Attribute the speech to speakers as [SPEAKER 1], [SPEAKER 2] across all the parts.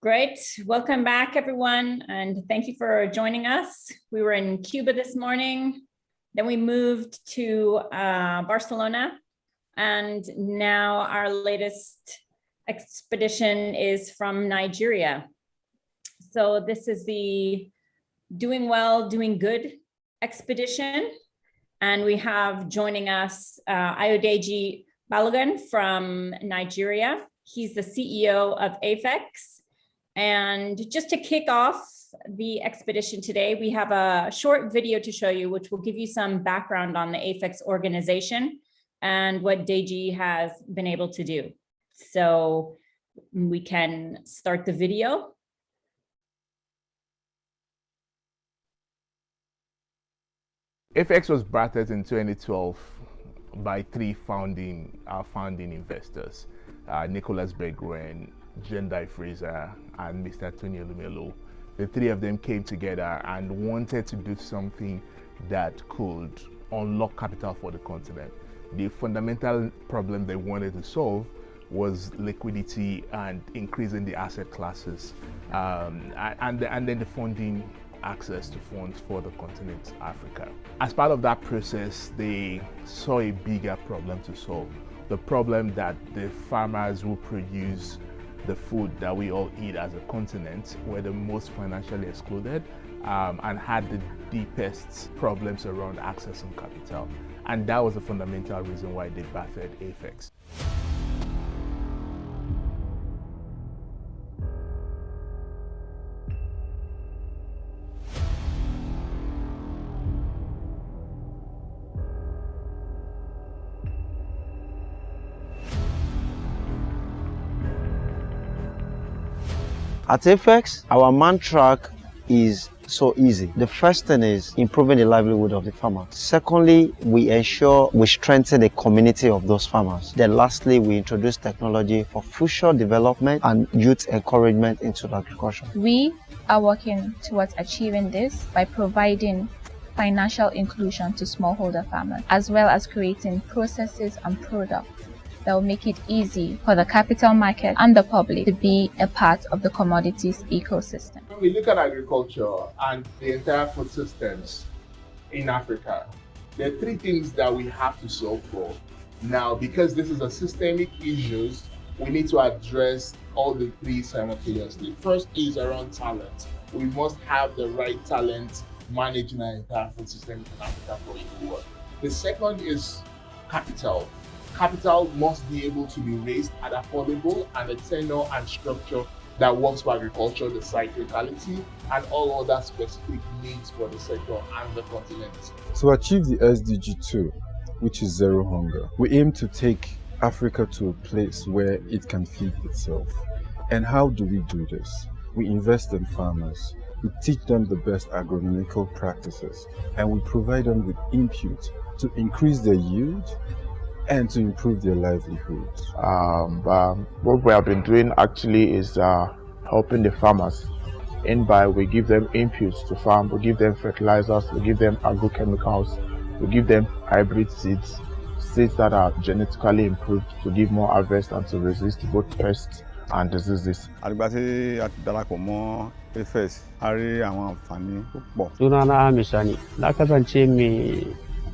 [SPEAKER 1] Great. Welcome back, everyone, and thank you for joining us. We were in Cuba this morning, then we moved to Barcelona, and now our latest expedition is from Nigeria. So this is the Doing Well, Doing Good expedition, and we have joining us Ayodeji Balogun from Nigeria. He's the CEO of AFEX. And just to kick off the expedition today, we have a short video to show you, which will give you some background on the AFEX organization and what Deji has been able to do. So we can start the video.
[SPEAKER 2] AFEX was birthed in 2012 by three founding investors, Nicholas Begren, Jendai Fraser, and Mr. Tony Elumelu. The three of them came together and wanted to do something that could unlock capital for the continent. The fundamental problem they wanted to solve was liquidity and increasing the asset classes, and then the funding access to funds for the continent Africa. As part of that process, they saw a bigger problem to solve. The problem that the farmers who produce the food that we all eat as a continent were the most financially excluded and had the deepest problems around accessing capital. And that was the fundamental reason why they birthed AFEX.
[SPEAKER 3] At AFEX, our mantra is so easy. The first thing is improving the livelihood of the farmers. Secondly, we ensure we strengthen the community of those farmers. Then lastly, we introduce technology for future development and youth encouragement into agriculture.
[SPEAKER 4] We are working towards achieving this by providing financial inclusion to smallholder farmers, as well as creating processes and products that will make it easy for the capital market and the public to be a part of the commodities ecosystem.
[SPEAKER 5] When we look at agriculture and the entire food systems in Africa, there are three things that we have to solve for. Now, because this is a systemic issue, we need to address all the three simultaneously. First is around talent. We must have the right talent managing our entire food system in Africa for it to work. The second is capital. Capital must be able to be raised at affordable and a tenure and structure that works for agriculture, the cyclicality, and all other specific needs for the sector and the continent.
[SPEAKER 6] To achieve the SDG 2, which is zero hunger, we aim to take Africa to a place where it can feed itself. And how do we do this? We invest in farmers, we teach them the best agronomical practices, and we provide them with input to increase their yield and to improve their livelihoods.
[SPEAKER 7] What we have been doing actually is helping the farmers. And by we give them inputs to farm, we give them fertilizers, we give them agrochemicals, we give them hybrid seeds that are genetically improved to give more harvest and to resist both pests and diseases.
[SPEAKER 8] Sunana Misani, na kasance mai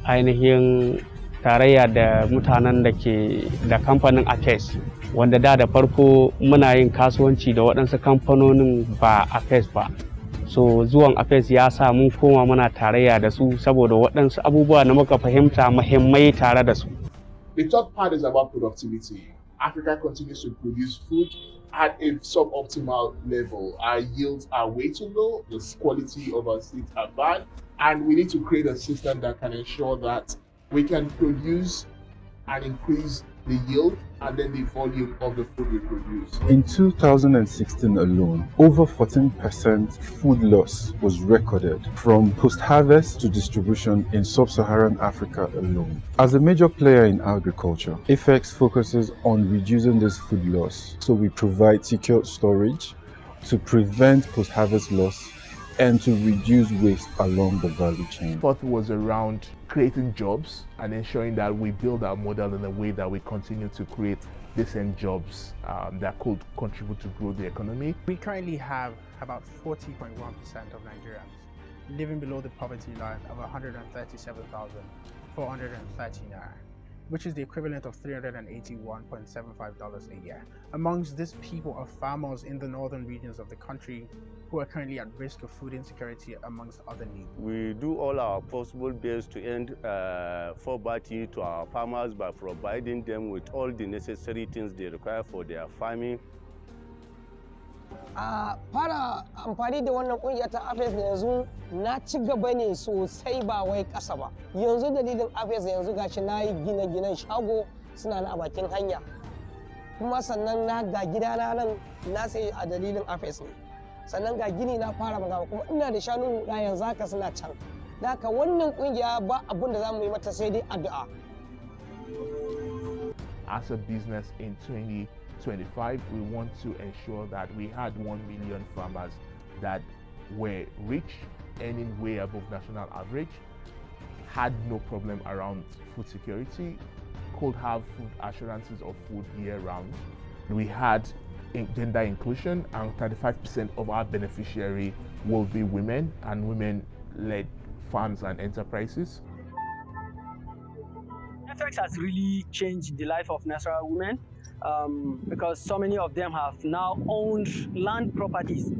[SPEAKER 8] ainihin tarayya da mutanen da ke da kamfanin AFEX, wanda da farko muna yin kasuwanci da waɗansu kamfanonin ba AFEX ba. So zuwan AFEX ya sa mun koma muna tarayya da su saboda waɗansu abubuwa na muka fahimta muhimmai tare da su.
[SPEAKER 5] The third part is about productivity. Africa continues to produce food at a suboptimal level. Our yields are way too low, the quality of our seeds are bad, and we need to create a system that can ensure that we can produce and increase the yield and then the volume of the food we produce.
[SPEAKER 6] In 2016 alone, over 14% food loss was recorded from post-harvest to distribution in sub-Saharan Africa alone. As a major player in agriculture, AFEX focuses on reducing this food loss. So we provide secure storage to prevent post-harvest loss and to reduce waste along the value chain.
[SPEAKER 2] Fourth was around creating jobs and ensuring that we build our model in a way that we continue to create decent jobs that could contribute to grow the economy.
[SPEAKER 9] We currently have about 40.1% of Nigerians living below the poverty line of 137,430 naira, which is the equivalent of $381.75 a year. Amongst these people are farmers in the northern regions of the country who are currently at risk of food insecurity, amongst other needs.
[SPEAKER 10] We do all our possible best to end poverty to our farmers by providing them with all the necessary things they require for their farming.
[SPEAKER 11] Fara amfani da wannan kungiya ta AFES yanzu na ci gaba ne sosai ba wai ƙasa ba. Yanzu dalilin AFES yanzu gashi na yi gine-ginen shago suna na a bakin hanya. Kuma sannan na ga gidana nan na sai a dalilin AFES ne. Sannan ga gini na fara magana kuma ina da shanu na yanzu haka suna can. Da haka wannan kungiya ba abun da za mu yi mata sai dai addu'a.
[SPEAKER 2] As a business in 2025, we want to ensure that we had 1 million farmers that were rich, earning way above national average, had no problem around food security, could have food assurances of food year round. We had gender inclusion, and 35% of our beneficiary will be women and women-led farms and enterprises.
[SPEAKER 12] FX has really changed the life of natural women because so many of them have now owned land properties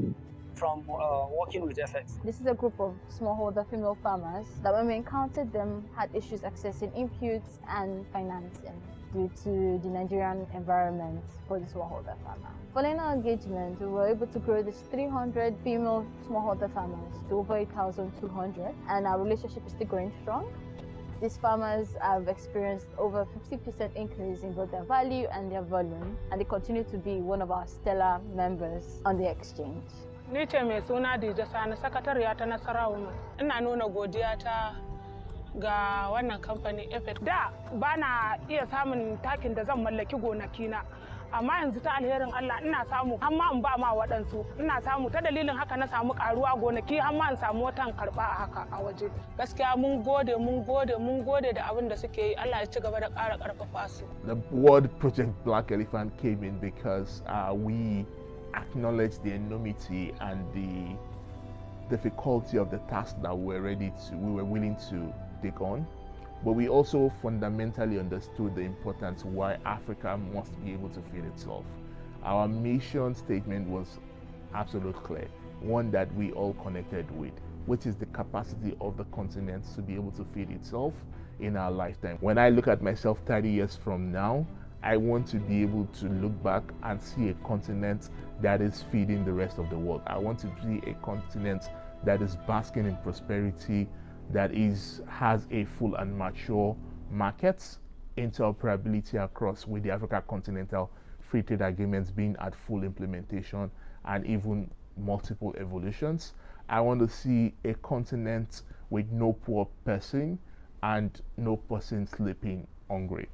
[SPEAKER 12] from working with FX.
[SPEAKER 13] This is a group of smallholder female farmers that when we encountered them had issues accessing inputs and financing due to the Nigerian environment for the smallholder farmer. Following our engagement, we were able to grow this 300 female smallholder farmers to over 8,200, and our relationship is still going strong. These farmers have experienced over 50% increase in both their value and their volume, and they continue to be one of our stellar members on the exchange.
[SPEAKER 14] Ni ce mai suna Dija Sani, sakatariya ta Nasarawa. Ina nuna godiya ta ga wannan kamfani FX. Da ba na iya samun takin da zan mallaki gonakina, amma yanzu ta alherin Allah ina samu amma in ba ma waɗansu. Ina samu ta dalilin haka na samu karuwa gonaki amma in samu watan karɓa a haka a waje. Gaskiya mun gode da abin da suke yi. Allah ya ci gaba da ƙara ƙarfafa su.
[SPEAKER 2] The word Project Black Elephant came in because we acknowledge the enormity and the difficulty of the task that we were willing to take on, but we also fundamentally understood the importance why Africa must be able to feed itself. Our mission statement was absolutely clear, one that we all connected with, which is the capacity of the continent to be able to feed itself in our lifetime. When I look at myself 30 years from now, I want to be able to look back and see a continent that is feeding the rest of the world. I want to see a continent that is basking in prosperity, that has a full and mature markets, interoperability across with the Africa Continental Free Trade Agreements being at full implementation and even multiple evolutions. I want to see a continent with no poor person and no person sleeping hungry.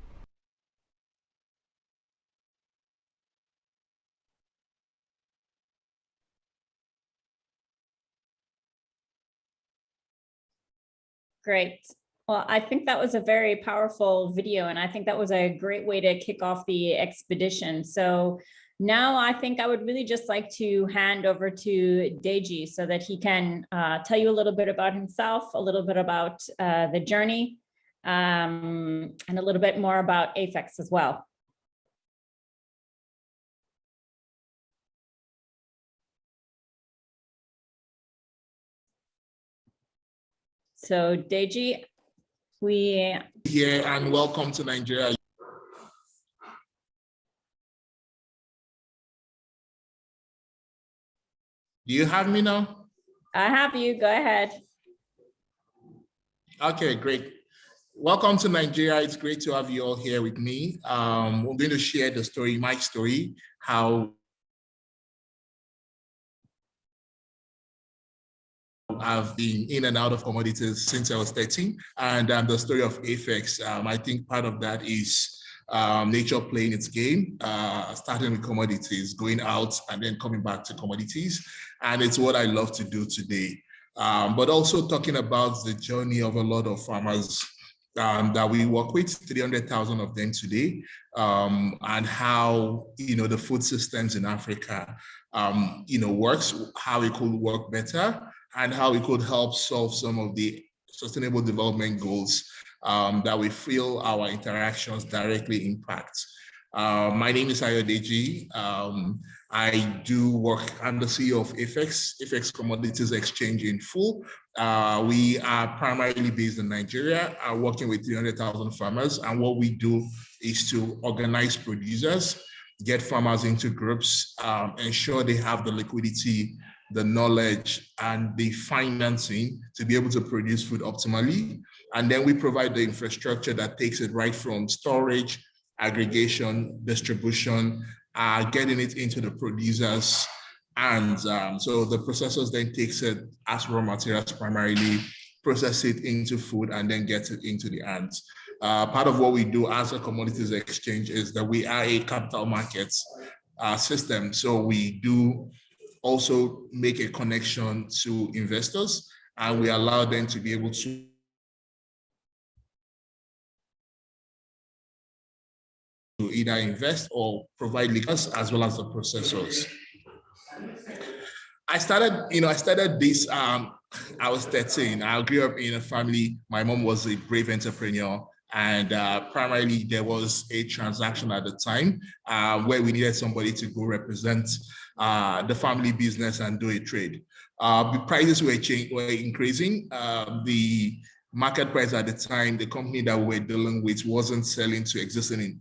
[SPEAKER 1] Great. Well, I think that was a very powerful video, and I think that was a great way to kick off the expedition. So now I think I would really just like to hand over to Deji so that he can tell you a little bit about himself, a little bit about the journey, and a little bit more about AFEX as well. So Deji,
[SPEAKER 5] here and welcome to Nigeria. Do you have me now?
[SPEAKER 1] I have you, go ahead.
[SPEAKER 5] Okay, great. Welcome to Nigeria. It's great to have you all here with me. We're going to share the story, my story, how I've been in and out of commodities since I was 13, and the story of AFEX. I think part of that is nature playing its game, starting with commodities, going out and then coming back to commodities. And it's what I love to do today. But also talking about the journey of a lot of farmers that we work with, 300,000 of them today, and how, the food systems in Africa, works, how it could work better, and how it could help solve some of the sustainable development goals that we feel our interactions directly impact. My name is Ayodeji. I do work, I'm the CEO of Ifex Commodities Exchange in full. We are primarily based in Nigeria, working with 300,000 farmers. And what we do is to organize producers, get farmers into groups, ensure they have the liquidity, the knowledge, and the financing to be able to produce food optimally. And then we provide the infrastructure that takes it right from storage, aggregation, distribution, getting it into the producers. And so the processors then takes it as raw materials primarily, process it into food, and then get it into the hands. Part of what we do as a commodities exchange is that we are a capital markets system. So we do also make a connection to investors, and we allow them to be able to either invest or provide liquors as well as the processors. I started this, I was 13. I grew up in a family, my mom was a brave entrepreneur, and primarily there was a transaction at the time where we needed somebody to go represent the family business and do a trade. The prices were increasing. The market price at the time, the company that we were dealing with wasn't selling to existing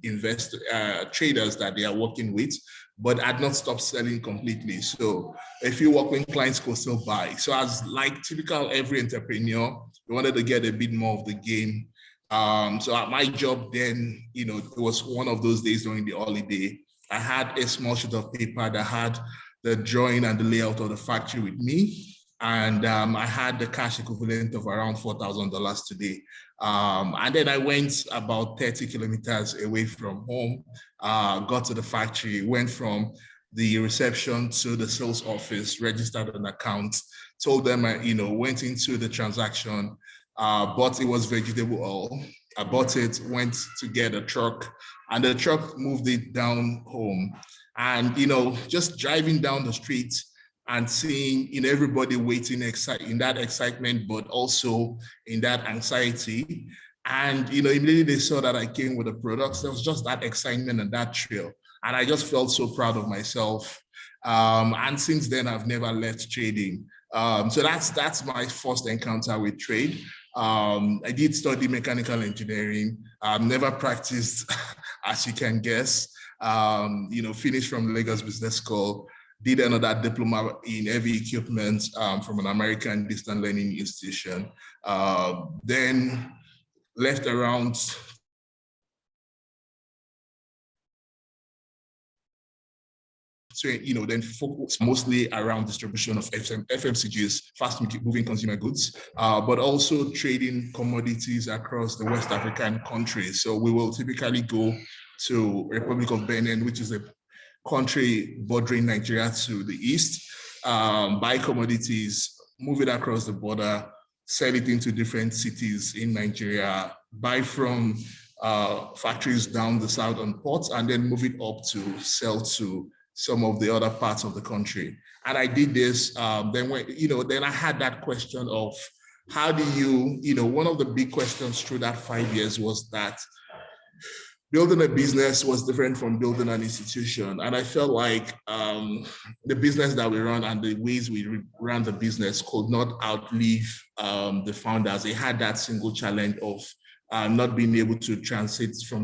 [SPEAKER 5] traders that they are working with, but had not stopped selling completely. So a few working clients could still buy. So as like typical every entrepreneur, we wanted to get a bit more of the game. So at my job then, it was one of those days during the holiday. I had a small sheet of paper that had the drawing and the layout of the factory with me. And I had the cash equivalent of around $4,000 today. And then I went about 30 kilometers away from home, got to the factory, went from the reception to the sales office, registered an account, told them, went into the transaction, bought it was vegetable oil. I bought it, went to get a truck, and the truck moved it down home. And, just driving down the street and seeing everybody waiting in that excitement, but also in that anxiety. And immediately they saw that I came with the products. There was just that excitement and that thrill. And I just felt so proud of myself. And since then, I've never left trading. So that's my first encounter with trade. I did study mechanical engineering. Never practiced, as you can guess. Finished from Lagos Business School. Did another diploma in heavy equipment from an American distant learning institution. Then left around then focused mostly around distribution of FMCGs, fast moving consumer goods, but also trading commodities across the West African countries. So we will typically go to Republic of Benin, which is a country bordering Nigeria to the east, buy commodities, move it across the border, sell it into different cities in Nigeria, buy from factories down the southern ports, and then move it up to sell to some of the other parts of the country. And I did this, then I had that question of how do you, one of the big questions through that 5 years was that building a business was different from building an institution. And I felt like the business that we run and the ways we ran the business could not outlive the founders. They had that single challenge of not being able to transit from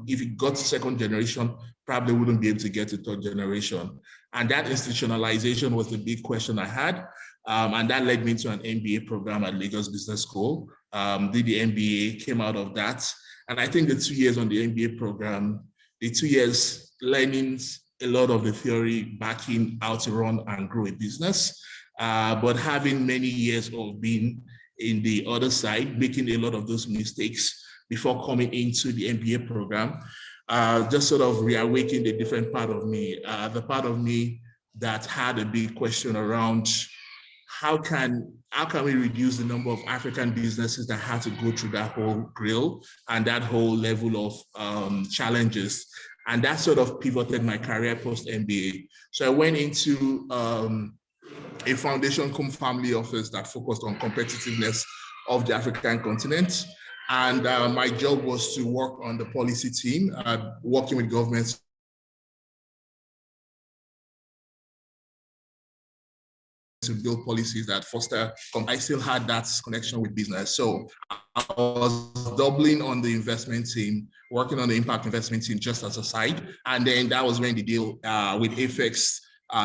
[SPEAKER 5] if it got to second generation, probably wouldn't be able to get to third generation. And that institutionalization was the big question I had. And that led me to an MBA program at Lagos Business School. Did the MBA, came out of that. And I think the 2 years on the MBA program, the 2 years learning a lot of the theory, backing how to run and grow a business, but having many years of being in the other side, making a lot of those mistakes before coming into the MBA program, just sort of reawakened a different part of me, the part of me that had a big question around how can how can we reduce the number of African businesses that had to go through that whole grill and that whole level of challenges? And that sort of pivoted my career post-MBA. So I went into a foundation cum family office that focused on competitiveness of the African continent. And my job was to work on the policy team, working with governments to build policies that foster. I still had that connection with business. So I was doubling on the investment team, working on the impact investment team just as a side. And then that was when the deal with Afex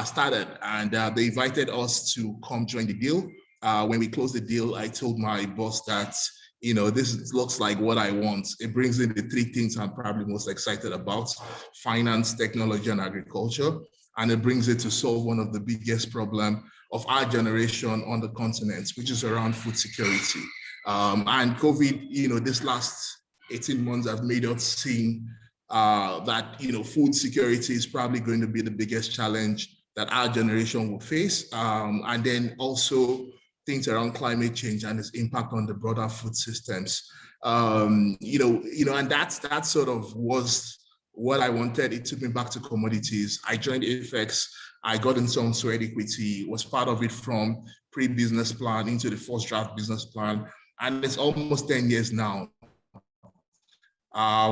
[SPEAKER 5] started. And they invited us to come join the deal. When we closed the deal, I told my boss that, you know, this looks like what I want. It brings in the three things I'm probably most excited about: finance, technology, and agriculture. And it brings it to solve one of the biggest problems of our generation on the continent, which is around food security. And COVID, you know, this last 18 months have made us see that, you know, food security is probably going to be the biggest challenge that our generation will face. And then also things around climate change and its impact on the broader food systems. You know, and that sort of was what I wanted. It took me back to commodities. I joined Afex. I got in some sweat equity, was part of it from pre-business plan into the first draft business plan. And it's almost 10 years now.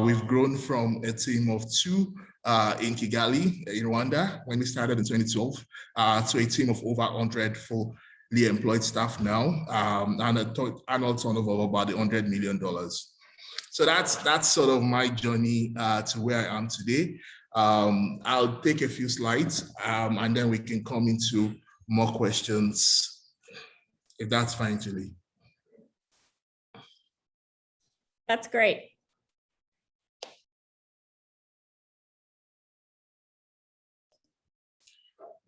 [SPEAKER 5] We've grown from a team of 2 in Kigali, in Rwanda, when we started in 2012, to a team of over 100 fully employed staff now, and an annual turnover of about $100 million. So that's sort of my journey to where I am today. I'll take a few slides and then we can come into more questions, if that's fine, Julie.
[SPEAKER 1] That's great.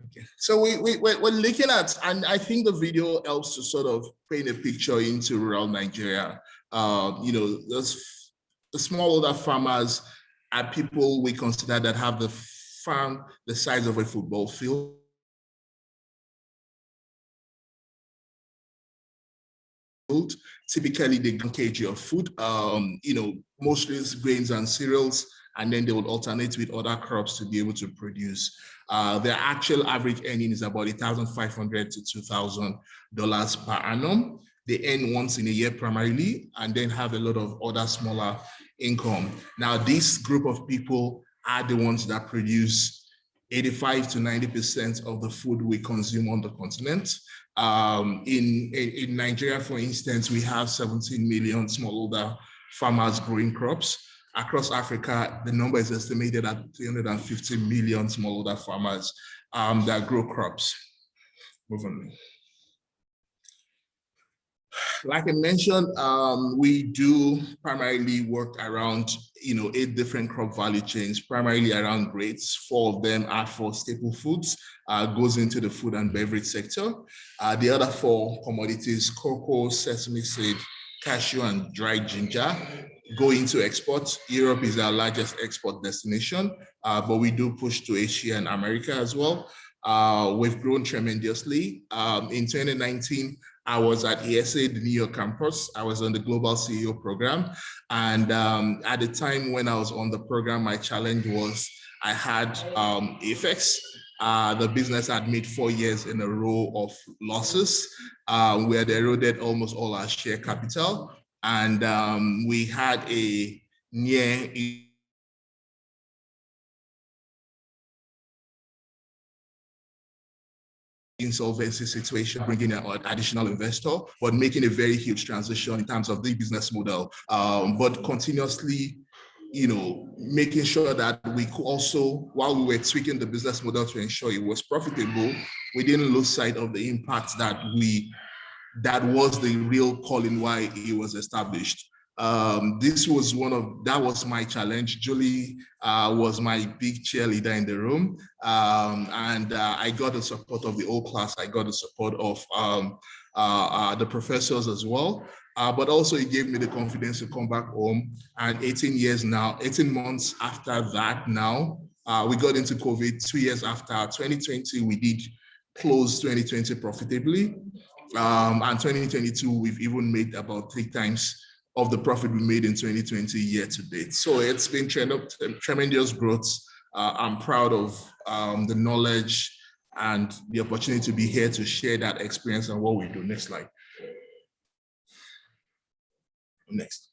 [SPEAKER 5] Okay. So we're looking at, and I think the video helps to sort of paint a picture into rural Nigeria. You know, the smallholder farmers are people we consider that have the farm the size of a football field. Typically, they get 1 kg of food, you know, mostly it's grains and cereals, and then they would alternate with other crops to be able to produce. Their actual average earning is about $1,500 to $2,000 per annum. They earn once in a year primarily, and then have a lot of other smaller income. Now, this group of people are the ones that produce 85 to 90% of the food we consume on the continent. In Nigeria, for instance, we have 17 million smallholder farmers growing crops. Across Africa, the number is estimated at 350 million smallholder farmers that grow crops. Move on. Like I mentioned, we do primarily work around, you know, 8 different crop value chains, primarily around grades. 4 of them are for staple foods, goes into the food and beverage sector. The other 4 commodities, cocoa, sesame seed, cashew, and dried ginger, go into export. Europe is our largest export destination, but we do push to Asia and America as well. We've grown tremendously. In 2019, I was at ESA, the New York campus. I was on the Global CEO program. And at the time when I was on the program, my challenge was I had Afex. The business had made 4 years in a row of losses, where they eroded almost all our share capital. And we had a near insolvency situation, bringing an additional investor, but making a very huge transition in terms of the business model, but continuously, you know, making sure that we could also, while we were tweaking the business model to ensure it was profitable, we didn't lose sight of the impact that was the real calling why it was established. That was my challenge. Julie was my big cheerleader in the room. And I got the support of the whole class. I got the support of the professors as well. But also it gave me the confidence to come back home. And 18 months after that now, we got into COVID. 2 years after 2020, we did close 2020 profitably. And 2022, we've even made about 3 times of the profit we made in 2020 year to date. So it's been tremendous growth. I'm proud of the knowledge and the opportunity to be here to share that experience and what we do. Next slide. Next.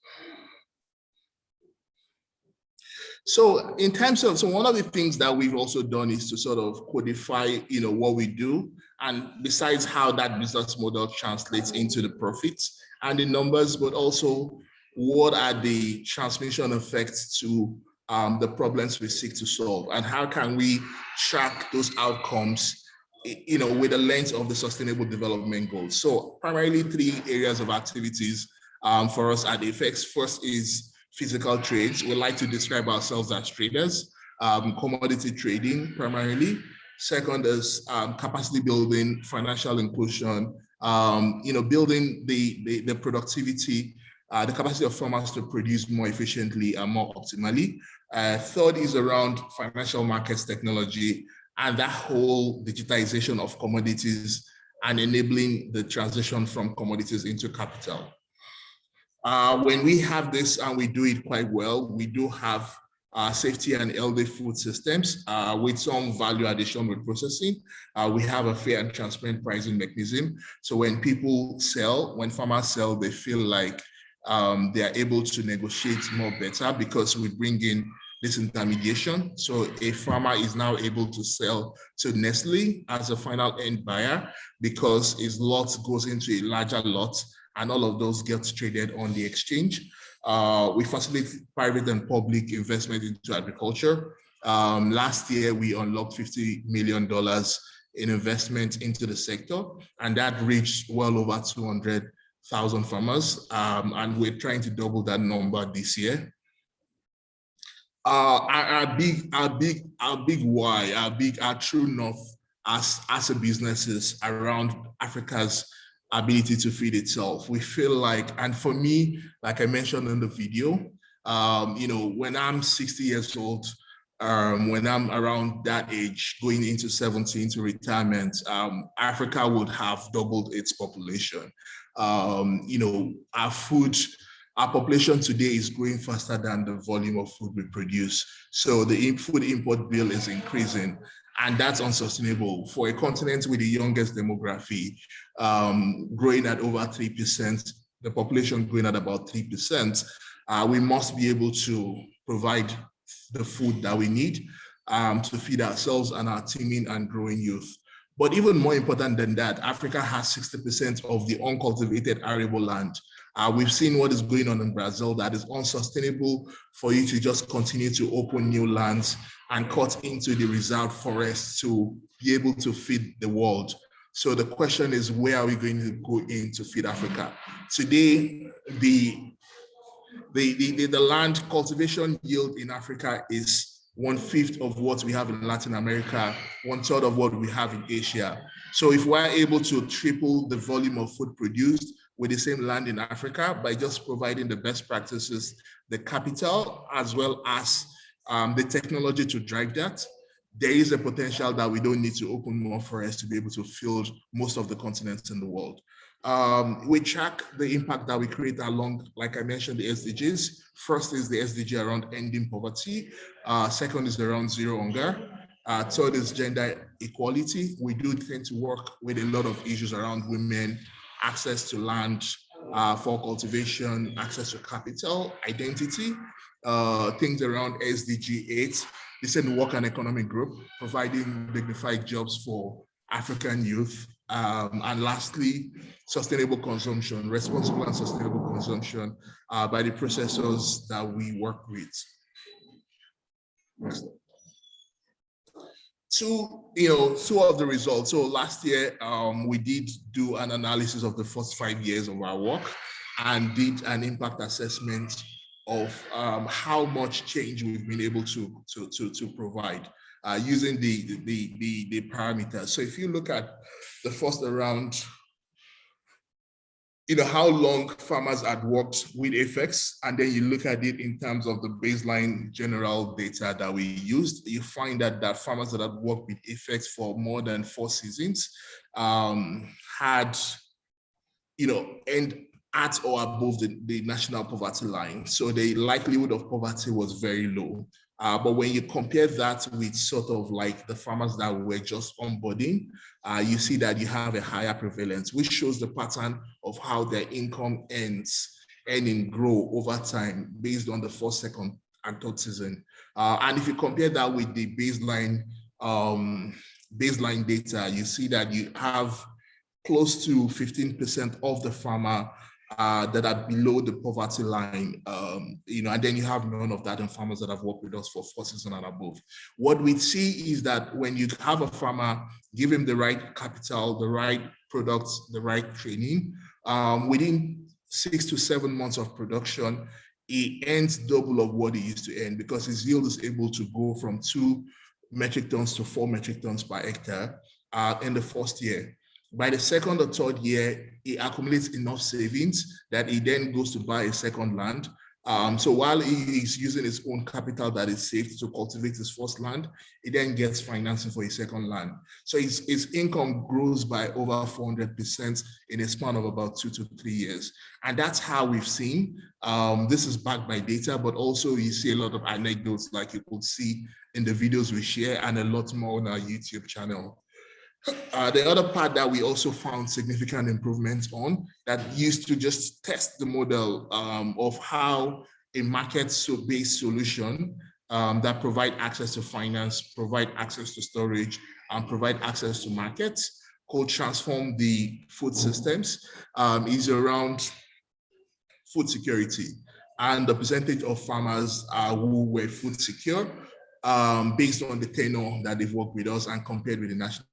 [SPEAKER 5] So in terms of, one of the things that we've also done is to sort of codify, what we do, and besides how that business model translates into the profits and the numbers, but also what are the transmission effects to the problems we seek to solve, and how can we track those outcomes, with the lens of the Sustainable Development Goals. So primarily 3 areas of activities for us at FX. First is physical trades. We like to describe ourselves as traders, commodity trading primarily. Second is capacity building, financial inclusion, building the productivity, the capacity of farmers to produce more efficiently and more optimally. Third is around financial markets technology and that whole digitization of commodities and enabling the transition from commodities into capital. When we have this, and we do it quite well, we do have safety and healthy food systems with some value addition with processing. We have a fair and transparent pricing mechanism. So when people sell, when farmers sell, they feel like they are able to negotiate more better because we bring in this intermediation. So a farmer is now able to sell to Nestle as a final end buyer because his lot goes into a larger lot, and all of those get traded on the exchange. We facilitate private and public investment into agriculture. Last year, we unlocked $50 million in investment into the sector, and that reached well over 200,000 farmers. And we're trying to double that number this year. Our big why, our true north as a business is around Africa's ability to feed itself. We feel like, and for me, like I mentioned in the video, when I'm 60 years old, when I'm around that age, going into 70 into retirement, Africa would have doubled its population. Our population today is growing faster than the volume of food we produce. So the food import bill is increasing, and that's unsustainable. For a continent with the youngest demography, growing at over 3%, the population growing at about 3%, we must be able to provide the food that we need to feed ourselves and our teeming and growing youth. But even more important than that, Africa has 60% of the uncultivated arable land. We've seen what is going on in Brazil. That is unsustainable for you to just continue to open new lands and cut into the reserve forests to be able to feed the world. So the question is, where are we going to go in to feed Africa? Today, the land cultivation yield in Africa is 1/5 of what we have in Latin America, 1/3 of what we have in Asia. So if we're able to triple the volume of food produced with the same land in Africa by just providing the best practices, the capital, as well as the technology to drive that, there is a potential that we don't need to open more forests to be able to fill most of the continents in the world. We track the impact that we create along, like I mentioned, the SDGs. First is the SDG around ending poverty. Second is around zero hunger. Third is gender equality. We do tend to work with a lot of issues around women, access to land for cultivation, access to capital, identity, things around SDG 8, decent work and economic group, providing dignified jobs for African youth. And lastly, sustainable consumption, responsible and sustainable consumption by the processors that we work with. Two of the results. So last year, we did do an analysis of the first 5 years of our work and did an impact assessment of how much change we've been able to provide using the parameters. So if you look at the first round, how long farmers had worked with FX, and then you look at it in terms of the baseline general data that we used, you find that farmers that had worked with FX for more than 4 seasons had end at or above the national poverty line. So the likelihood of poverty was very low. But when you compare that with sort of like the farmers that were just onboarding, you see that you have a higher prevalence, which shows the pattern of how their income earning grow over time based on the first, second, and third season. And if you compare that with the baseline data, you see that you have close to 15% of the farmer that are below the poverty line, and then you have none of that in farmers that have worked with us for 4 seasons and above. What we see is that when you have a farmer, give him the right capital, the right products, the right training, within 6 to 7 months of production, he earns double of what he used to earn because his yield is able to go from 2 metric tons to 4 metric tons per hectare in the first year. By the second or third year, he accumulates enough savings that he then goes to buy a second land. So while he is using his own capital that is saved to cultivate his first land, he then gets financing for his second land. So his income grows by over 400% in a span of about 2 to 3 years. And that's how we've seen. This is backed by data, but also you see a lot of anecdotes like you could see in the videos we share and a lot more on our YouTube channel. The other part that we also found significant improvements on that used to just test the model of how a market-based solution that provide access to finance, provide access to storage, and provide access to markets could transform the food systems is around food security and the percentage of farmers who were food secure based on the tenure that they've worked with us and compared with the national.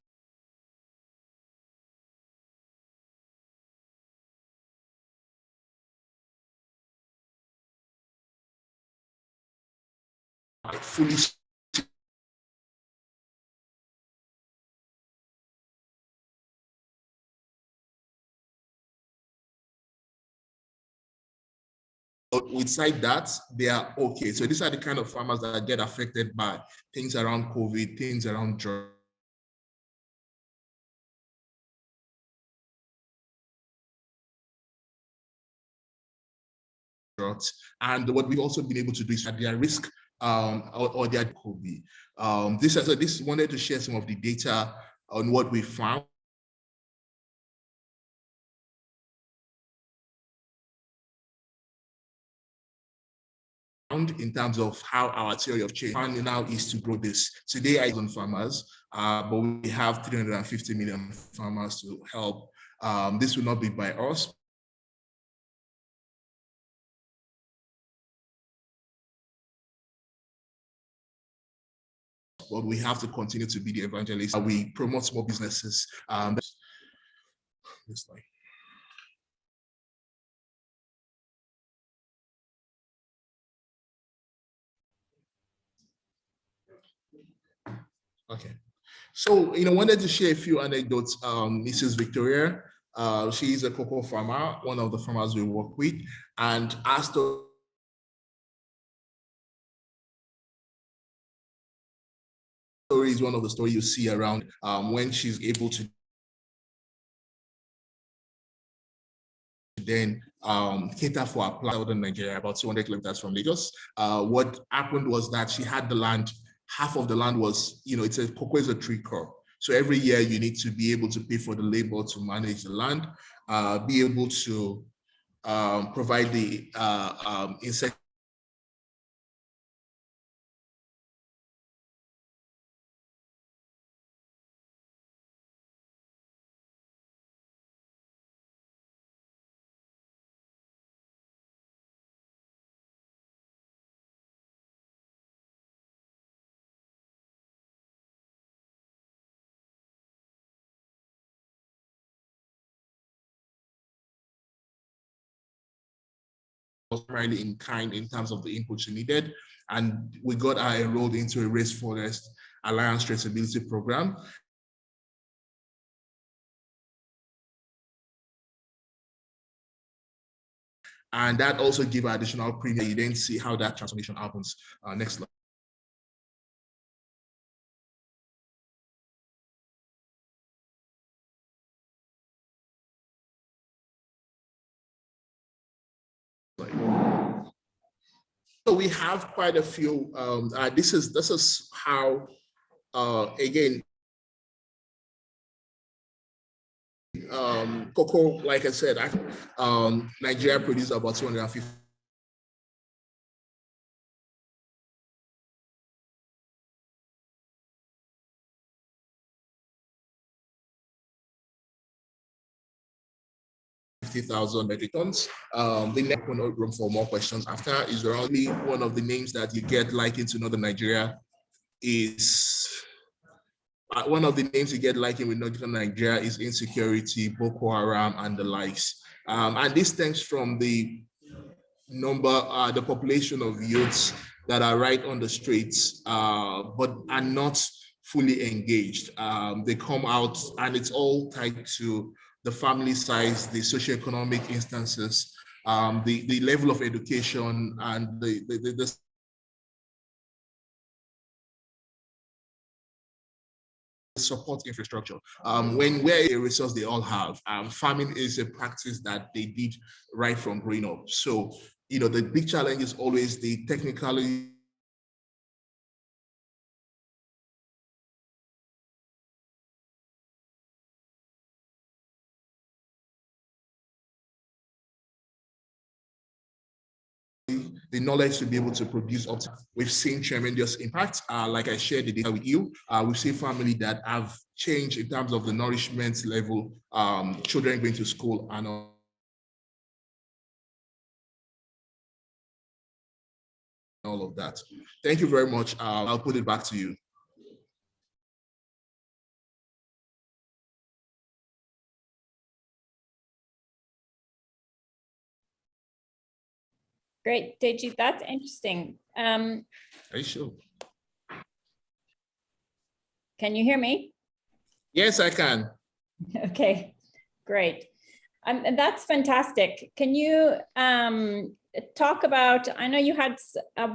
[SPEAKER 5] Fully inside that, they are okay. So these are the kind of farmers that get affected by things around COVID, things around drought. And what we've also been able to do is at their risk or their COVID. This wanted to share some of the data on what we found. In terms of how our theory of change now is to grow this. Today, I on farmers, but we have 350 million farmers to help. This will not be by us. But we have to continue to be the evangelists. We promote small businesses. This slide. Okay. So, wanted to share a few anecdotes. Mrs. Victoria, she is a cocoa farmer, one of the farmers we work with, and asked her story is one of the stories you see around when she's able to then cater for a plant in Nigeria, about 200 kilometers from Lagos. What happened was that she had the land, half of the land was, cocoa is a tree crop. So every year you need to be able to pay for the labor to manage the land, be able to provide the insect primarily in kind in terms of the inputs you needed. And we got her enrolled into a Race Forest Alliance traceability program. And that also gave her additional premium. You then see how that transformation happens. Next slide. So we have quite a few. This is how again. Cocoa, like I said, Nigeria produced about 250. Metric tons. The next one, room for more questions after, is only one of the names that you get likened to Northern Nigeria is one of the names you get likened with Northern Nigeria is insecurity, Boko Haram, and the likes. And this stems from the the population of youths that are right on the streets, but are not fully engaged. They come out, and it's all tied to the family size, the socioeconomic instances, the level of education, and the support infrastructure. Where a resource they all have, farming is a practice that they did right from growing up. So, the big challenge is always the technically the knowledge to be able to produce. We've seen tremendous impact. Like I shared the data with you, we've seen families that have changed in terms of the nourishment level, children going to school and all of that. Thank you very much. I'll put it back to you.
[SPEAKER 1] Great, Deji, that's interesting.
[SPEAKER 5] Are you sure?
[SPEAKER 1] Can you hear me?
[SPEAKER 5] Yes, I can.
[SPEAKER 1] Okay, great. And that's fantastic. Can you talk about, I know you had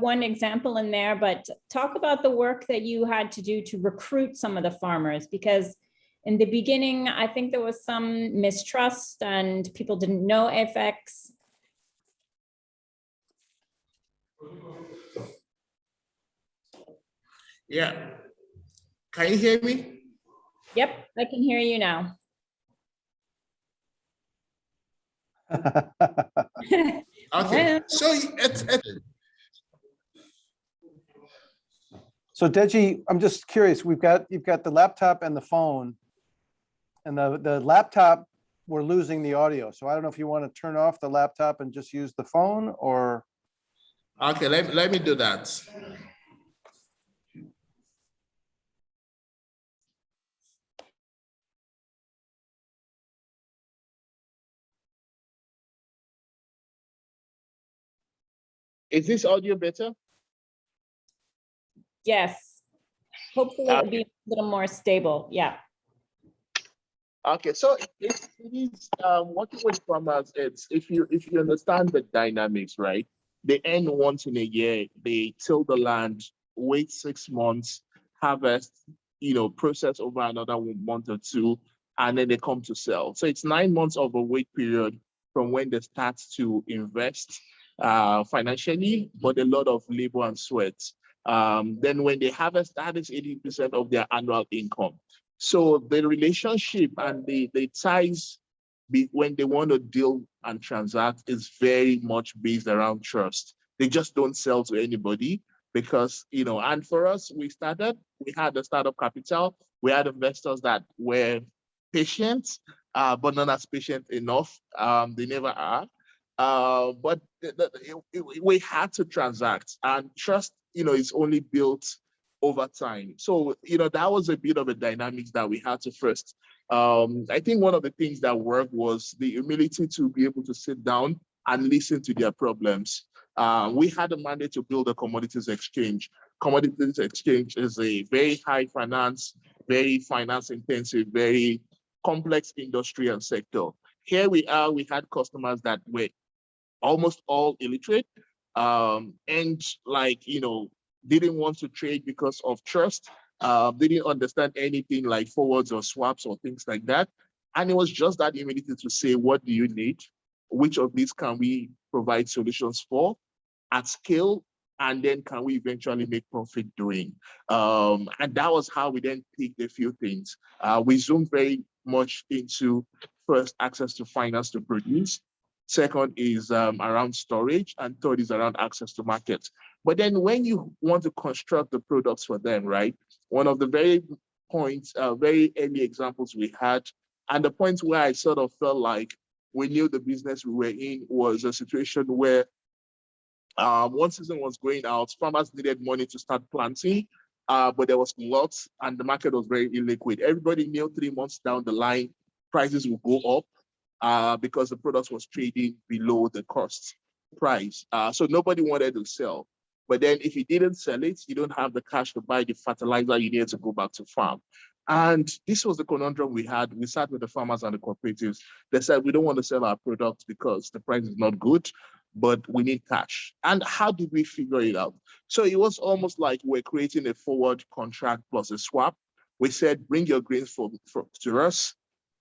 [SPEAKER 1] one example in there, but talk about the work that you had to do to recruit some of the farmers, because in the beginning, I think there was some mistrust and people didn't know FX.
[SPEAKER 5] Yeah. Can you hear me?
[SPEAKER 1] Yep, I can hear you now.
[SPEAKER 5] Okay. So
[SPEAKER 15] So Deji, I'm just curious, you've got the laptop and the phone, and the laptop, we're losing the audio. So I don't know if you want to turn off the laptop and just use the phone, or.
[SPEAKER 5] Okay, let me do that. Is this audio better?
[SPEAKER 1] Yes. Hopefully it'll be a little more stable. Yeah.
[SPEAKER 5] Okay, so it is working with farmers. It's if you understand the dynamics, right? They end once in a year. They till the land, wait 6 months, harvest, process over another month or two, and then they come to sell. So it's 9 months of a wait period from when they start to invest financially, but a lot of labor and sweat. Then when they harvest, that is 80% of their annual income. So the relationship and the ties when they want to deal and transact is very much based around trust. They just don't sell to anybody because, and for us, we had the startup capital. We had investors that were patient, but not as patient enough. They never are. But we had to transact, and trust, is only built over time. So, that was a bit of a dynamics that we had to first. I think one of the things that worked was the ability to be able to sit down and listen to their problems. We had a mandate to build a commodities exchange. Commodities exchange is a very high finance, very finance intensive, very complex industry and sector. Here we are, we had customers that were almost all illiterate, and didn't want to trade because of trust. They didn't understand anything like forwards or swaps or things like that. And it was just that ability to say, what do you need? Which of these can we provide solutions for at scale and then can we eventually make profit doing? And that was how we then picked a few things. We zoomed very much into first access to finance to produce. Second is around storage, and third is around access to markets. But then when you want to construct the products for them, right? One of the very very early examples we had, and the point where I sort of felt like we knew the business we were in was a situation where one season was going out, farmers needed money to start planting, but there was lots and the market was very illiquid. Everybody knew 3 months down the line, prices will go up because the product was trading below the cost price. So nobody wanted to sell. But then if you didn't sell it, you don't have the cash to buy the fertilizer you need to go back to farm. And this was the conundrum we had. We sat with the farmers and the cooperatives. They said, we don't want to sell our product because the price is not good, but we need cash. And how did we figure it out? So it was almost like we're creating a forward contract plus a swap. We said, bring your grains to us.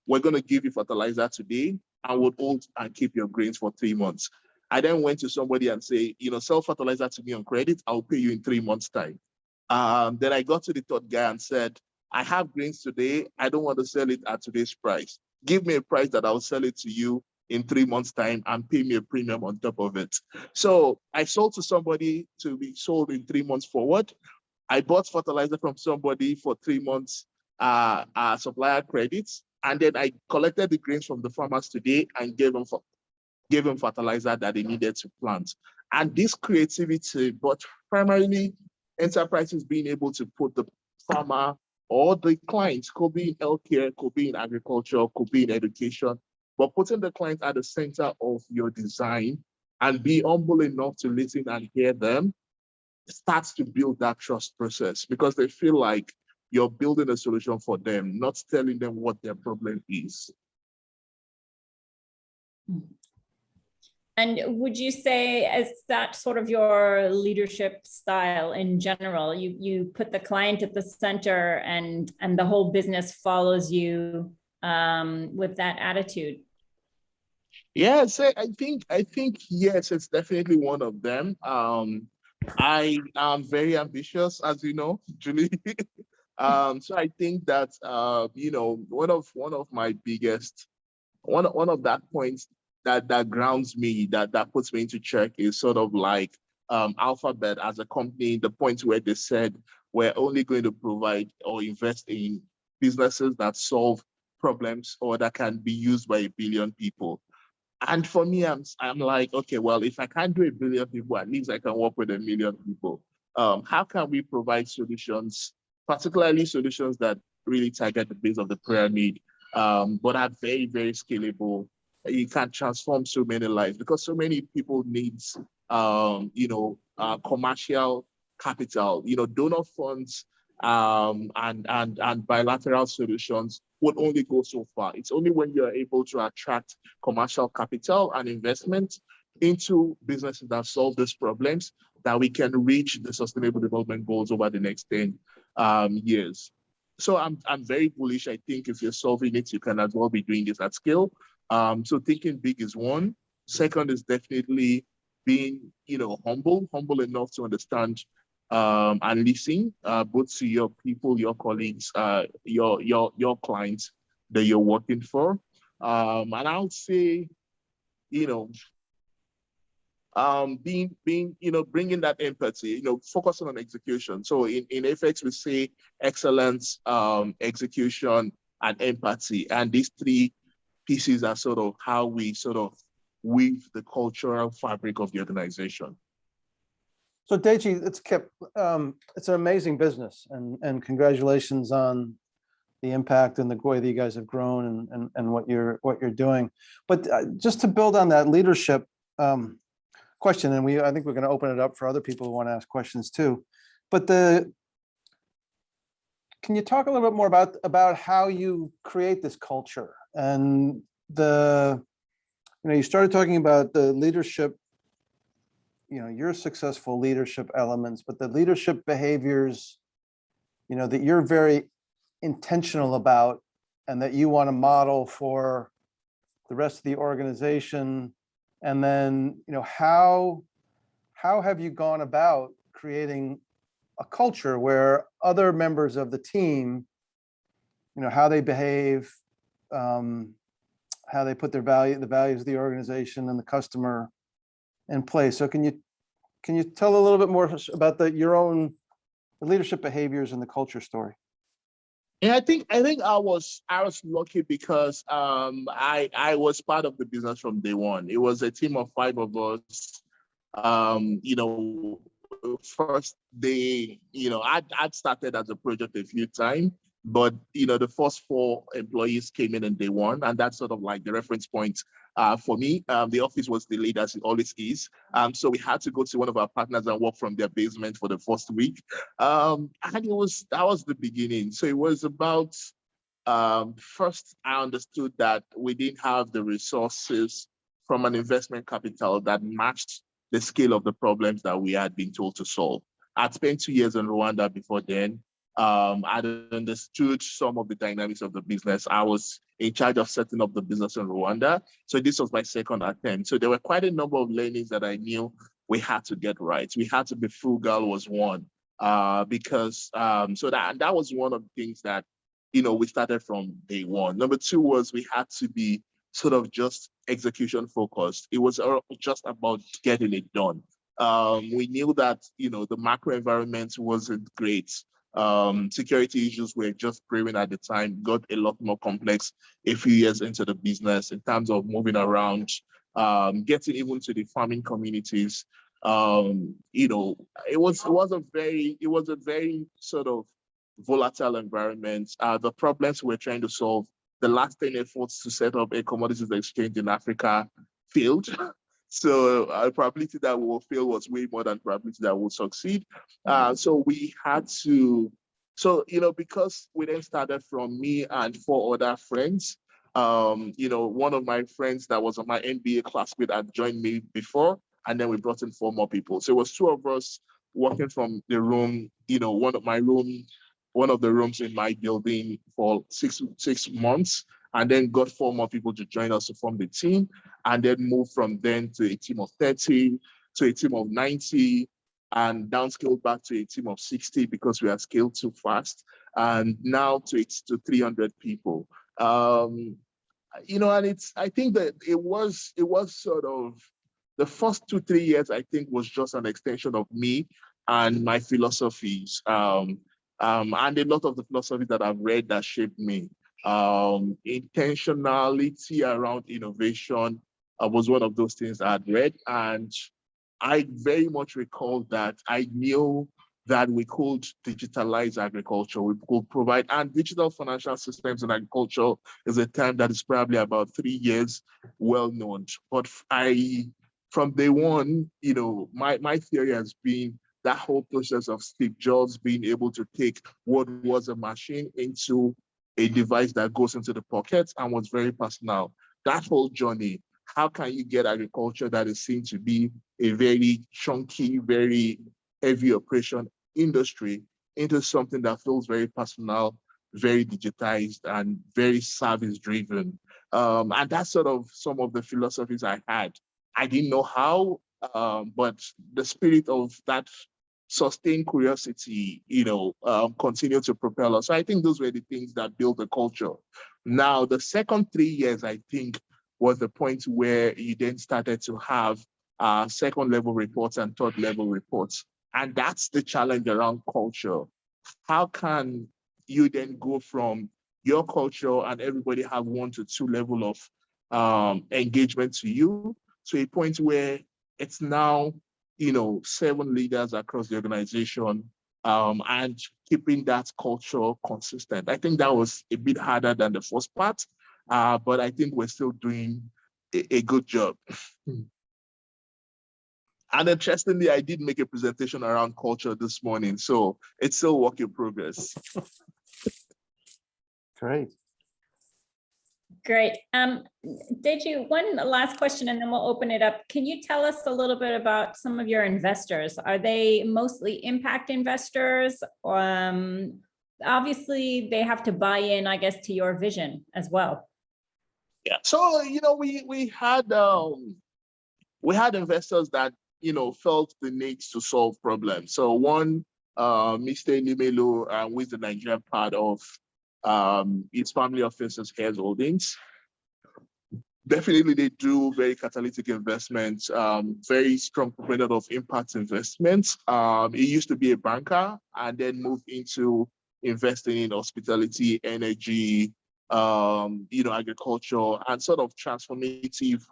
[SPEAKER 5] We're going to give you fertilizer today, and we'll hold and keep your grains for 3 months. I then went to somebody and say, sell fertilizer to me on credit. I'll pay you in 3 months' time. Then I got to the third guy and said, I have grains today. I don't want to sell it at today's price. Give me a price that I'll sell it to you in 3 months' time and pay me a premium on top of it. So I sold to somebody to be sold in 3 months forward. I bought fertilizer from somebody for 3 months supplier credits. And then I collected the grains from the farmers today and gave them fertilizer that they needed to plant. And this creativity, but primarily enterprises being able to put the farmer or the clients, could be in healthcare, could be in agriculture, could be in education, but putting the client at the center of your design and be humble enough to listen and hear them starts to build that trust process, because they feel like you're building a solution for them, not telling them what their problem is.
[SPEAKER 1] And would you say, is that sort of your leadership style in general? You put the client at the center, and the whole business follows you with that attitude?
[SPEAKER 5] Yes, I think yes, it's definitely one of them. I am very ambitious, as you know, Julie. So I think that one of my biggest one of that points that grounds me, that puts me into check, is sort of like Alphabet as a company, the point where they said we're only going to provide or invest in businesses that solve problems or that can be used by 1 billion people. And for me, I'm like, okay, well, if I can't do 1 billion people, at least I can work with 1 million people. How can we provide solutions, particularly solutions that really target the base of the pyramid, but are very, very scalable? You can transform so many lives, because so many people need, commercial capital, donor funds, and bilateral solutions would only go so far. It's only when you're able to attract commercial capital and investment into businesses that solve these problems that we can reach the Sustainable Development Goals over the next 10 years. So I'm very bullish. I think if you're solving it, you can as well be doing this at scale. So thinking big is one. Second is definitely being, humble enough to understand and listen, both to your people, your colleagues, your clients that you're working for. And I would say, bringing that empathy, focusing on execution. So in FX, we say excellence, execution, and empathy. And these three pieces are sort of how we sort of weave the cultural fabric of the organization.
[SPEAKER 15] So Deji, it's an amazing business, and congratulations on the impact and the way that you guys have grown and what you're doing. But just to build on that leadership question, and I think we're going to open it up for other people who want to ask questions too. But can you talk a little bit more about how you create this culture? And you started talking about the leadership, your successful leadership elements, but the leadership behaviors, that you're very intentional about and that you want to model for the rest of the organization. And then, how how have you gone about creating a culture where other members of the team, how they behave, how they put the values of the organization and the customer in place? So can you tell a little bit more about your own leadership behaviors and the culture story?
[SPEAKER 5] Yeah, I think I was lucky because I was part of the business from day one. It was a team of 5 of us. First day, I'd started as a project a few times, but the first 4 employees came in day one, and that's sort of like the reference point for me. The office was delayed as it always is, so we had to go to one of our partners and work from their basement for the first week, and that was the beginning. So it was about first I understood that we didn't have the resources from an investment capital that matched the scale of the problems that we had been told to solve. I'd spent 2 years in Rwanda before then. I'd understood some of the dynamics of the business. I was in charge of setting up the business in Rwanda. So this was my second attempt. So there were quite a number of learnings that I knew we had to get right. We had to be frugal was one, because that was one of the things that, we started from day one. Number 2 was we had to be sort of just execution focused. It was just about getting it done. We knew that, the macro environment wasn't great. Security issues were just brewing at the time, got a lot more complex a few years into the business in terms of moving around, getting even to the farming communities. It was a very sort of volatile environment. The problems we're trying to solve, the last 10 efforts to set up a commodities exchange in Africa failed. So the probability that we will fail was way more than probability that we'll succeed. So we had to, because we then started from me and 4 other friends, one of my friends that was on my MBA classmate had joined me before, and then we brought in 4 more people. So it was 2 of us working from the room, one of the rooms in my building for 6 months, and then got 4 more people to join us to form the team, and then moved from then to a team of 30, to a team of 90, and downscaled back to a team of 60 because we had scaled too fast, and now to 300 people. And I think that it was sort of the first 2-3 years, I think, was just an extension of me and my philosophies. And a lot of the philosophies that I've read that shaped me. Intentionality around innovation was one of those things I had read. And I very much recall that I knew that we could digitalize agriculture. We could provide, and digital financial systems in agriculture is a term that is probably about 3 years well known. But from day one, my theory has been that whole process of Steve Jobs being able to take what was a machine into a device that goes into the pocket and was very personal. That whole journey, how can you get agriculture that is seen to be a very chunky, very heavy operation industry into something that feels very personal, very digitized, and very service driven? And that's sort of some of the philosophies I had. I didn't know how, but the spirit of that sustained curiosity, continued to propel us. So I think those were the things that built the culture. Now, the second 3 years, I think, was the point where you then started to have second level reports and third level reports. And that's the challenge around culture. How can you then go from your culture and everybody have 1 to 2 level of engagement to you, to a point where it's now, 7 leaders across the organization, and keeping that culture consistent. I think that was a bit harder than the first part, but I think we're still doing a good job. And interestingly, I did make a presentation around culture this morning, so it's still work in progress.
[SPEAKER 15] Great.
[SPEAKER 1] Great. Deji, one last question and then we'll open it up. Can you tell us a little bit about some of your investors? Are they mostly impact investors? Obviously, they have to buy in, I guess, to your vision as well.
[SPEAKER 5] Yeah. So, we had investors that felt the need to solve problems. So one, Mr. Nimelu, who is the Nigerian part of his family office's Hares Holdings. Definitely, they do very catalytic investments, very strong proponent of impact investments. He used to be a banker and then moved into investing in hospitality, energy, agriculture, and sort of transformative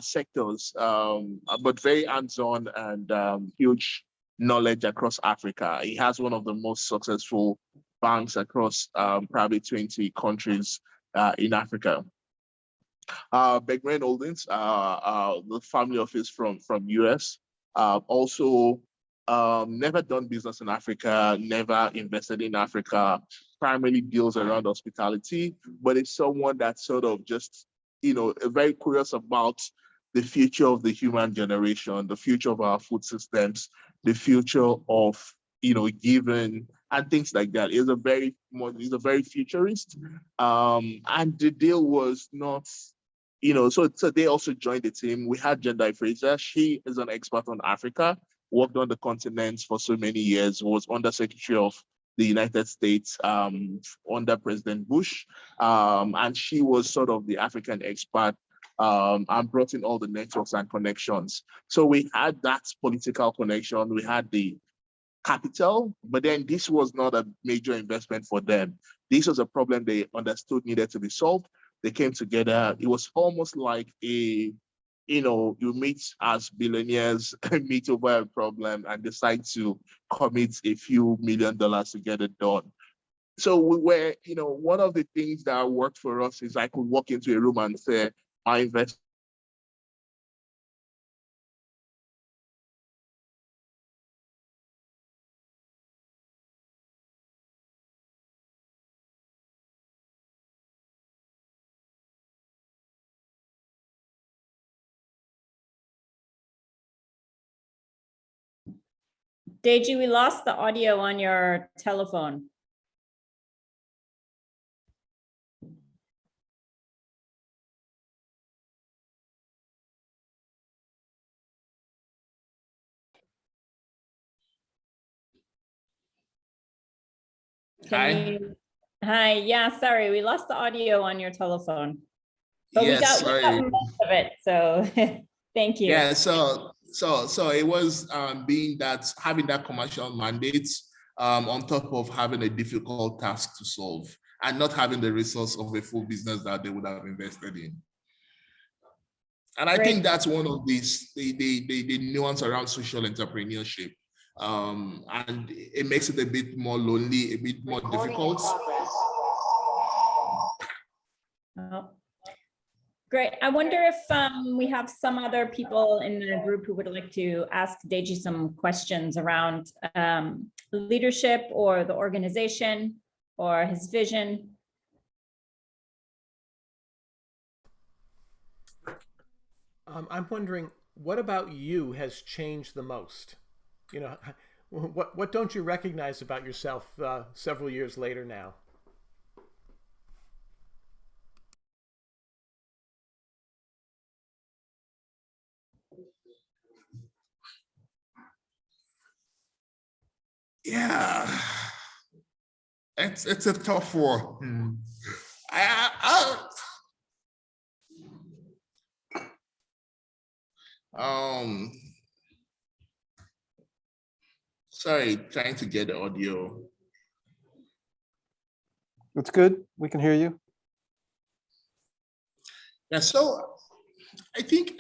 [SPEAKER 5] sectors, but very hands-on and huge knowledge across Africa. He has one of the most successful banks across probably 20 countries in Africa. Begren Holdings, the family office from US, also never done business in Africa, never invested in Africa, primarily deals around hospitality, but it's someone that's sort of just, very curious about the future of the human generation, the future of our food systems, the future of, given and things like that. He's a very futurist. And the deal was not, so they also joined the team. We had Jendai Fraser. She is an expert on Africa, worked on the continent for so many years, was Undersecretary of the United States under President Bush. And she was sort of the African expert and brought in all the networks and connections. So we had that political connection. We had the capital, but then this was not a major investment for them. This was a problem they understood needed to be solved. They came together. It was almost like you meet as billionaires, meet over a problem and decide to commit a few $1 million to get it done. So we were, one of the things that worked for us is I could walk into a room and say, I invest.
[SPEAKER 1] Deji, we lost the audio on your telephone. Hi, yeah, sorry, we lost the audio on your telephone. But we got most of it, so thank you.
[SPEAKER 5] Yeah, so it was having that commercial mandate on top of having a difficult task to solve and not having the resource of a full business that they would have invested in. And I think that's one of these, the nuance around social entrepreneurship. And it makes it a bit more lonely, a bit more difficult.
[SPEAKER 1] Oh. Great. I wonder if we have some other people in the group who would like to ask Deji some questions around leadership or the organization or his vision.
[SPEAKER 16] I'm wondering, what about you has changed the most? What don't you recognize about yourself several years later now?
[SPEAKER 5] Yeah, it's a tough one. Sorry, trying to get the audio.
[SPEAKER 15] It's good. We can hear you.
[SPEAKER 5] Yeah, so I think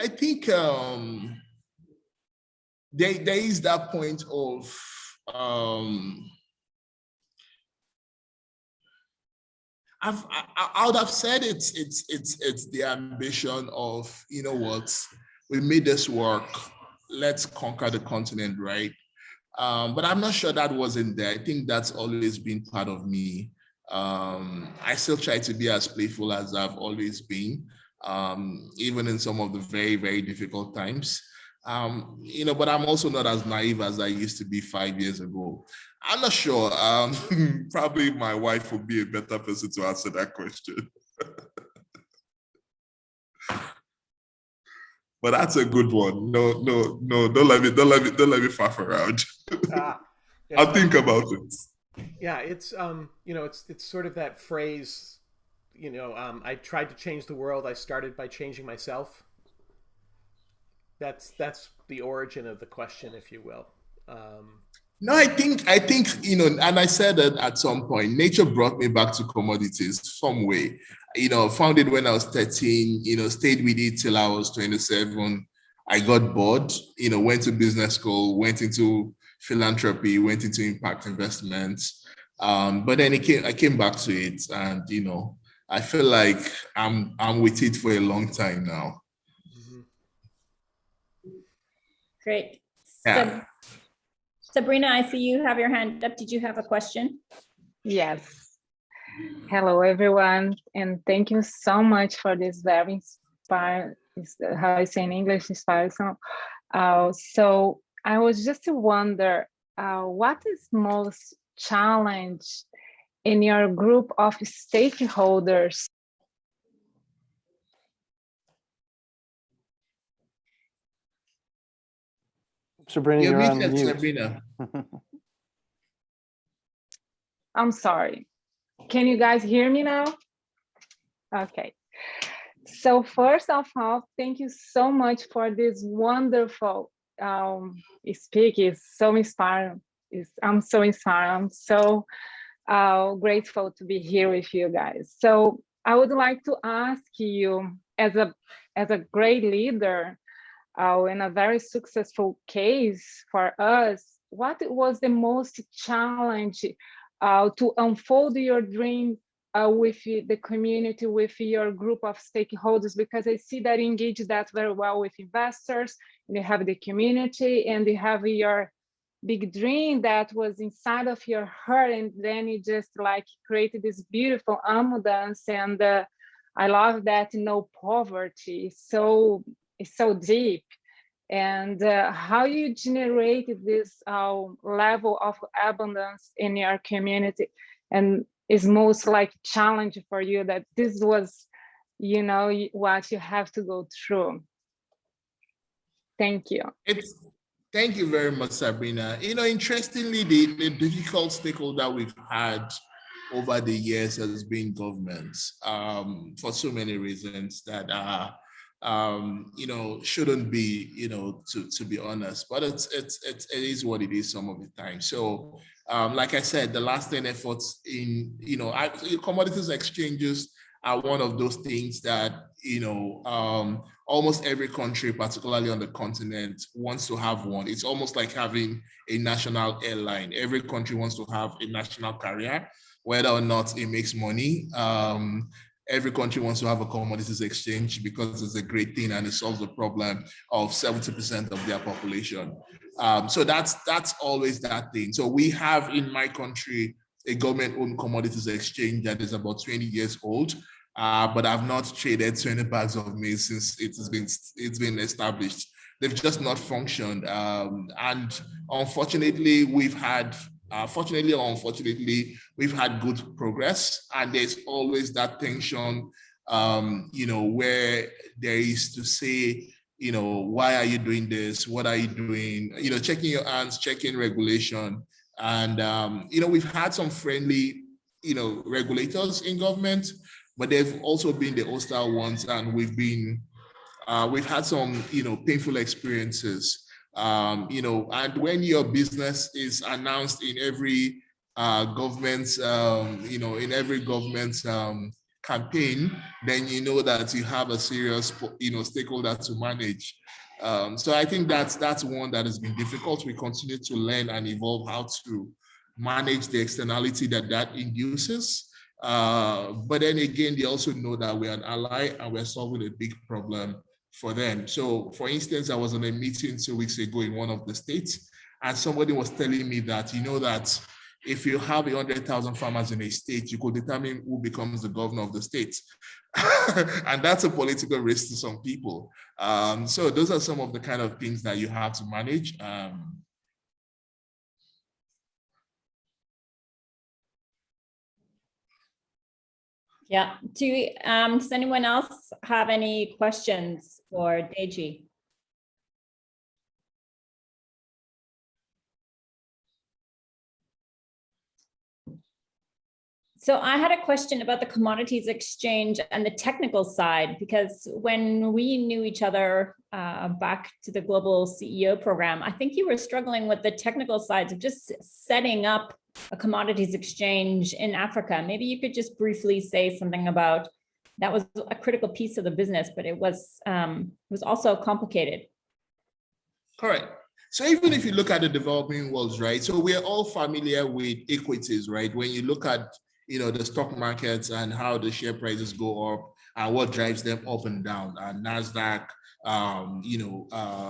[SPEAKER 5] there is that point of I would have said it's the ambition of, we made this work, let's conquer the continent, right? But I'm not sure that wasn't there. I think that's always been part of me. I still try to be as playful as I've always been, even in some of the very, very difficult times. But I'm also not as naive as I used to be 5 years ago. I'm not sure. Probably my wife would be a better person to answer that question. But that's a good one. No, don't let me faff around. I'll think about it.
[SPEAKER 16] Yeah, it's it's sort of that phrase, I tried to change the world, I started by changing myself. That's the origin of the question, if you will.
[SPEAKER 5] No, I think, and I said that at some point, nature brought me back to commodities some way. Found it when I was 13, stayed with it till I was 27. I got bored, went to business school, went into philanthropy, went into impact investments. But then I came back to it, and I feel like I'm with it for a long time now.
[SPEAKER 1] Great.
[SPEAKER 5] Yeah.
[SPEAKER 1] Sabrina, I see you have your hand up. Did you have a question?
[SPEAKER 17] Yes. Hello, everyone, and thank you so much for this very inspiring, how I say in English, inspiring song. So I was just to wonder, what is most challenge in your group of stakeholders?
[SPEAKER 15] Sabrina, you're on mute.
[SPEAKER 5] Sabrina.
[SPEAKER 17] I'm sorry. Can you guys hear me now? Okay. So first of all, thank you so much for this wonderful speak. It's so inspiring. I'm so inspired. I'm so grateful to be here with you guys. So I would like to ask you, as a great leader, in a very successful case for us, what was the most challenge to unfold your dream with the community, with your group of stakeholders? Because I see that you engage that very well with investors, and you have the community, and you have your big dream that was inside of your heart, and then you just like created this beautiful abundance. And I love that no poverty. So it's so deep. And how you generated this level of abundance in your community, and is most like challenge for you that this was, what you have to go through. Thank you.
[SPEAKER 5] Thank you very much, Sabrina. Interestingly, the difficult stakeholder we've had over the years has been governments, for so many reasons that shouldn't be, to be honest, but it is what it is some of the time. So like I said, the lasting efforts in, commodities exchanges are one of those things that, almost every country, particularly on the continent, wants to have one. It's almost like having a national airline. Every country wants to have a national carrier, whether or not it makes money. Every country wants to have a commodities exchange because it's a great thing and it solves the problem of 70% of their population. So that's always that thing. So we have in my country a government-owned commodities exchange that is about 20 years old, but I've not traded 20 bags of maize since it's been established. They've just not functioned, and unfortunately, we've had. Fortunately or unfortunately, we've had good progress, and there's always that tension, where there is to say, why are you doing this? What are you doing? Checking your hands, checking regulation. And, we've had some friendly, regulators in government, but they've also been the hostile ones. And we've had some, painful experiences. And when your business is announced in every government, in every government campaign, then you know that you have a serious, stakeholder to manage. So I think that's one that has been difficult. We continue to learn and evolve how to manage the externality that induces. But then again, they also know that we're an ally and we're solving a big problem for them. So for instance, I was in a meeting 2 weeks ago in one of the states, and somebody was telling me that, that if you have 100,000 farmers in a state, you could determine who becomes the governor of the state. And that's a political risk to some people. So those are some of the kind of things that you have to manage.
[SPEAKER 1] Yeah. Does anyone else have any questions for Deji? So I had a question about the commodities exchange and the technical side, because when we knew each other back to the Global CEO program, I think you were struggling with the technical sides of just setting up a commodities exchange in Africa. Maybe you could just briefly say something about that. Was a critical piece of the business, but it was also complicated.
[SPEAKER 5] Correct. So even if you look at the developing worlds, right? So we're all familiar with equities, right? When you look at the stock markets and how the share prices go up and what drives them up and down, and NASDAQ,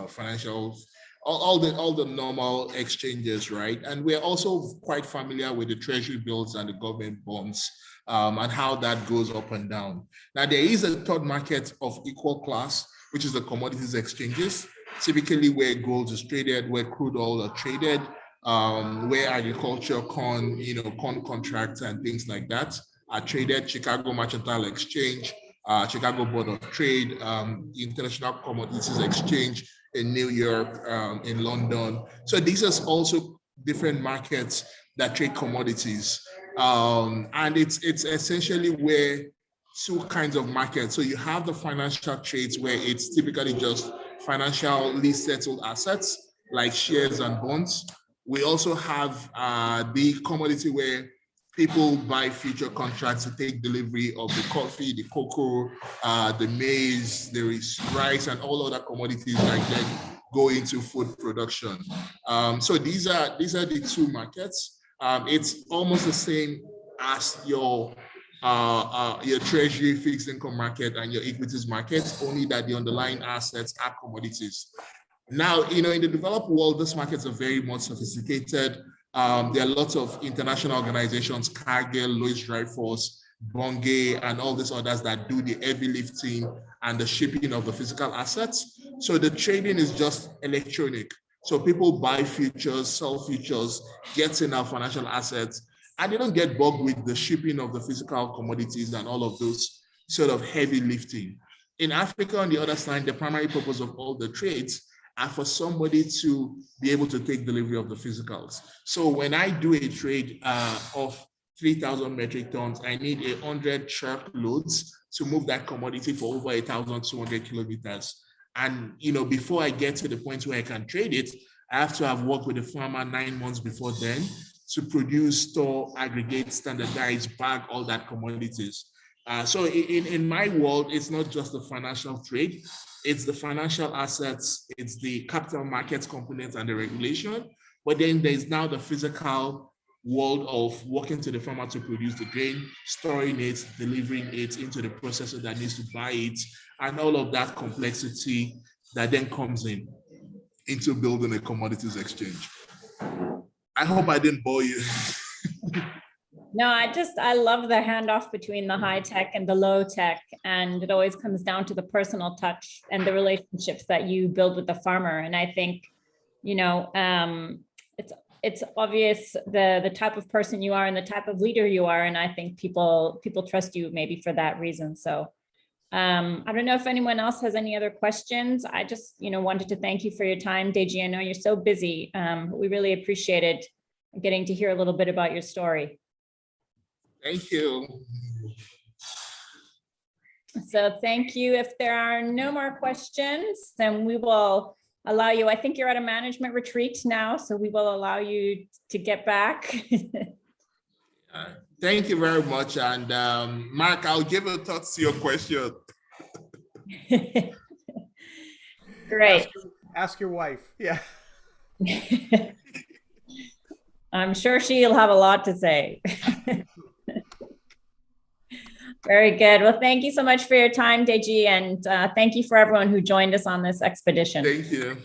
[SPEAKER 5] financials, all the normal exchanges, right? And we're also quite familiar with the treasury bills and the government bonds, and how that goes up and down. Now, there is a third market of equal class, which is the commodities exchanges, typically where gold is traded, where crude oil are traded, where agriculture, corn contracts and things like that are traded. Chicago Mercantile Exchange, Chicago Board of Trade, International Commodities Exchange in New York, in London. So these are also different markets that trade commodities. And it's essentially where two kinds of markets. So you have the financial trades where it's typically just financially settled assets like shares and bonds. We also have the commodity where people buy future contracts to take delivery of the coffee, the cocoa, the maize, there is rice, and all other commodities that then go into food production. So these are the two markets. It's almost the same as your treasury fixed income market and your equities market, only that the underlying assets are commodities. Now, in the developed world, these markets are very much sophisticated. There are lots of international organizations, Cargill, Louis Dreyfus, Bunge, and all these others that do the heavy lifting and the shipping of the physical assets. So the trading is just electronic. So people buy futures, sell futures, get in our financial assets, and they don't get bogged with the shipping of the physical commodities and all of those sort of heavy lifting. In Africa, on the other side, the primary purpose of all the trades are for somebody to be able to take delivery of the physicals. So when I do a trade of 3,000 metric tons, I need 100 truck loads to move that commodity for over 1,200 kilometers. And before I get to the point where I can trade it, I have to have worked with the farmer 9 months before then to produce, store, aggregate, standardize, bag all that commodities. So in my world, it's not just the financial trade, it's the financial assets, it's the capital markets components and the regulation, but then there's now the physical world of working to the farmer to produce the grain, storing it, delivering it into the processor that needs to buy it, and all of that complexity that then comes into building a commodities exchange. I hope I didn't bore you.
[SPEAKER 1] No, I love the handoff between the high tech and the low tech. And it always comes down to the personal touch and the relationships that you build with the farmer. And I think, it's obvious the type of person you are and the type of leader you are. And I think people trust you maybe for that reason. So I don't know if anyone else has any other questions. I just, wanted to thank you for your time, Deji. I know you're so busy. We really appreciated getting to hear a little bit about your story.
[SPEAKER 5] Thank you.
[SPEAKER 1] So thank you. If there are no more questions, then we will allow you, I think you're at a management retreat now, so we will allow you to get back.
[SPEAKER 5] Thank you very much. And Mark, I'll give a thought to your question.
[SPEAKER 1] Great.
[SPEAKER 16] Ask your wife. Yeah.
[SPEAKER 1] I'm sure she'll have a lot to say. Very good. Well, thank you so much for your time, Deji, and thank you for everyone who joined us on this expedition.
[SPEAKER 5] Thank you.